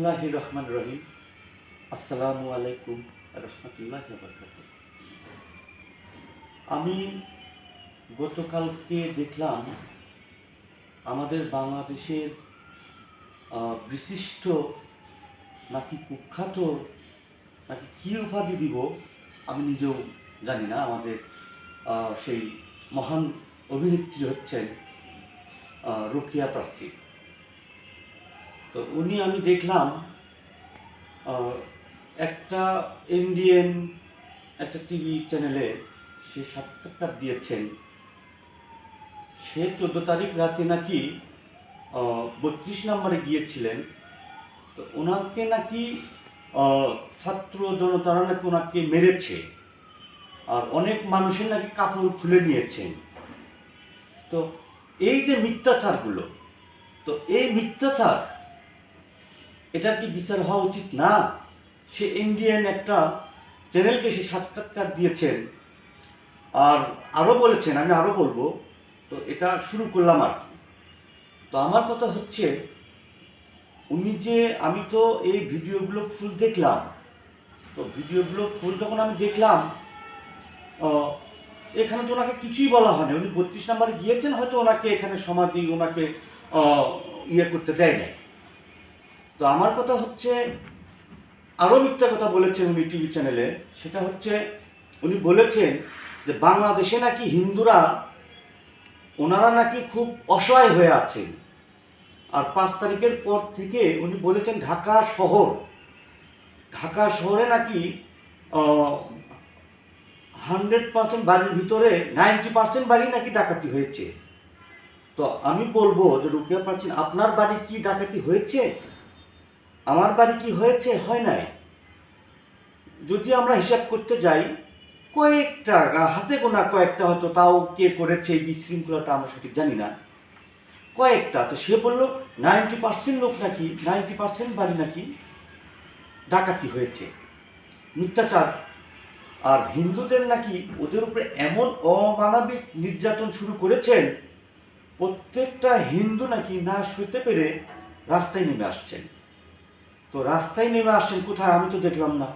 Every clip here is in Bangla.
বিসমিল্লাহির রহমানির রহিম। আসসালামু আলাইকুম রহমতুল্লাহি ওয়া বারাকাতুহু। আমি গতকালকে দেখলাম আমাদের বাংলাদেশের বিশিষ্ট নাকি কুখ্যাত নাকি কী উপাধি দিব আমি নিজেও জানি না, আমাদের সেই মহান অভিনেত্রী হচ্ছেন রোকেয়া প্রাচী। তো আমি দেখলাম একটা ইন্ডিয়ান একটা টিভি চ্যানেলে সে সাক্ষাৎকার দিয়েছেন। সে 14 তারিখ রাতে নাকি 32 নম্বরে গিয়েছিলেন। তো ওনাকে নাকি ছাত্র জনতারা নাকি ওনাকে মেরেছে, আর অনেক মানুষের নাকি কাপড় খুলে নিয়েছেন। তো এই যে মিথ্যাচারগুলো, তো এই মিথ্যাচার এটার কি বিচার হওয়া উচিত না? সে ইন্ডিয়ান একটা চ্যানেলকে সে সাক্ষাৎকার দিয়েছেন, আর আরও বলেছেন, আমি আরও বলবো। তো এটা শুরু করলাম আর কি। তো আমার কথা হচ্ছে, আমি তো এই ভিডিওগুলো ফুল দেখলাম। তো ভিডিওগুলো ফুল যখন আমি দেখলাম, এখানে তো ওনাকে কিছুই বলা হয়নি। উনি 32 নম্বরে গিয়েছেন, হয়তো ওনাকে এখানে সমাধি ওনাকে ইয়ে করতে দেয় নাই। তো আমার কথা হচ্ছে, আরও মিথ্যা কথা বলেছেন উনি টিভি চ্যানেলে। সেটা হচ্ছে, উনি বলেছেন যে বাংলাদেশে নাকি হিন্দুরা ওনারা নাকি খুব অসহায় হয়ে আছেন। আর 5 তারিখের পর থেকে উনি বলেছেন ঢাকা শহরে নাকি 100% বাড়ির ভিতরে 90% বাড়ি নাকি ডাকাতি হয়েছে। তো আমি বলবো যে রোকেয়া প্রাচী, আপনার বাড়ি কি ডাকাতি হয়েছে? আমার বাড়ি কি হয়েছে? হয় নাই। যদি আমরা হিসাব করতে যাই, কয়েকটা হাতে গোনা কয়েকটা, হয়তো তাও কে করেছে এই বিশৃঙ্খলাটা আমরা সঠিক জানি না, কয়েকটা। তো সে বলল 90% লোক নাকি 90% বাড়ি নাকি ডাকাতি হয়েছে, মিথ্যাচার। আর হিন্দুদের নাকি ওদের উপরে এমন অমানবিক নির্যাতন শুরু করেছেন, প্রত্যেকটা হিন্দু নাকি না সইতে পেরে রাস্তায় নেমে আসছেন। তো রাস্তায় নেমে আসছেন কোথায়? আমি তো দেখলাম না।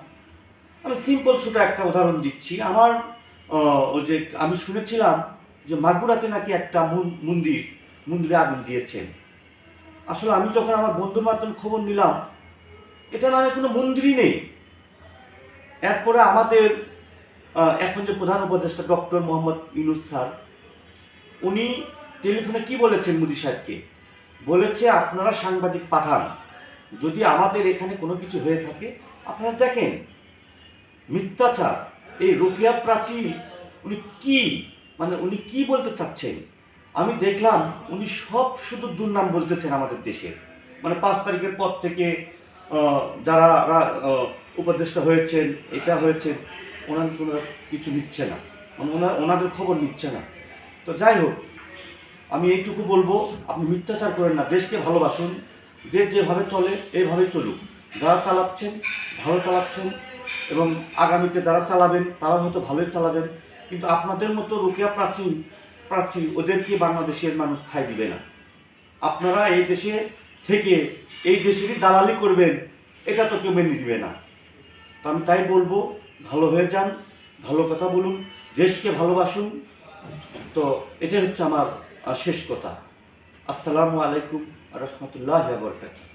আমি সিম্পল ছোটো একটা উদাহরণ দিচ্ছি। আমার ওই যে আমি শুনেছিলাম যে মাগুরাতে নাকি একটা মন্দিরে আগুন দিয়েছেন। আসলে আমি যখন আমার বন্ধুর মাধ্যমে খবর নিলাম, এটা নামে কোনো মন্দিরই নেই। এরপরে আমাদের এখন যে প্রধান উপদেষ্টা ডক্টর মোহাম্মদ ইউনূস স্যার, উনি টেলিফোনে কি বলেছেন মোদি সাহেবকে? বলেছে আপনারা সাংবাদিক পাঠান, যদি আমাদের এখানে কোনো কিছু হয়ে থাকে আপনারা দেখেন। মিথ্যাচার। এই রোকেয়া প্রাচী উনি কি বলতে চাচ্ছেন? আমি দেখলাম উনি সব শুধু দুর্নাম বলতেছেন আমাদের দেশের। 5 তারিখের পর থেকে যারা উপদেষ্টা হয়েছেন, এটা হয়েছে, ওনার কোনো কিছু নিচ্ছে না, ওনাদের খবর নিচ্ছে না। তো যাই হোক, আমি এইটুকু বলবো, আপনি মিথ্যাচার করেন না, দেশকে ভালোবাসুন। দেশ যেভাবে চলে এইভাবেই চলুক। যারা চালাচ্ছেন ভালো চালাচ্ছেন, এবং আগামীতে যারা চালাবেন তারা হয়তো ভালোই চালাবেন। কিন্তু আপনাদের মতো রোকেয়া প্রাচী ওদেরকে বাংলাদেশের মানুষ ঠাঁই দিবে না। আপনারা এই দেশে থেকে এই দেশেরই দালালি করবেন, এটা তো কেউ মেনে দিবে না। তো আমি তাই বলবো, ভালো হয়ে যান, ভালো কথা বলুন, দেশকে ভালোবাসুন। তো এটাই হচ্ছে আমার শেষ কথা। আসসালামু আলাইকুম রহমতুল্লাহি ওয়া বারাকাতুহু।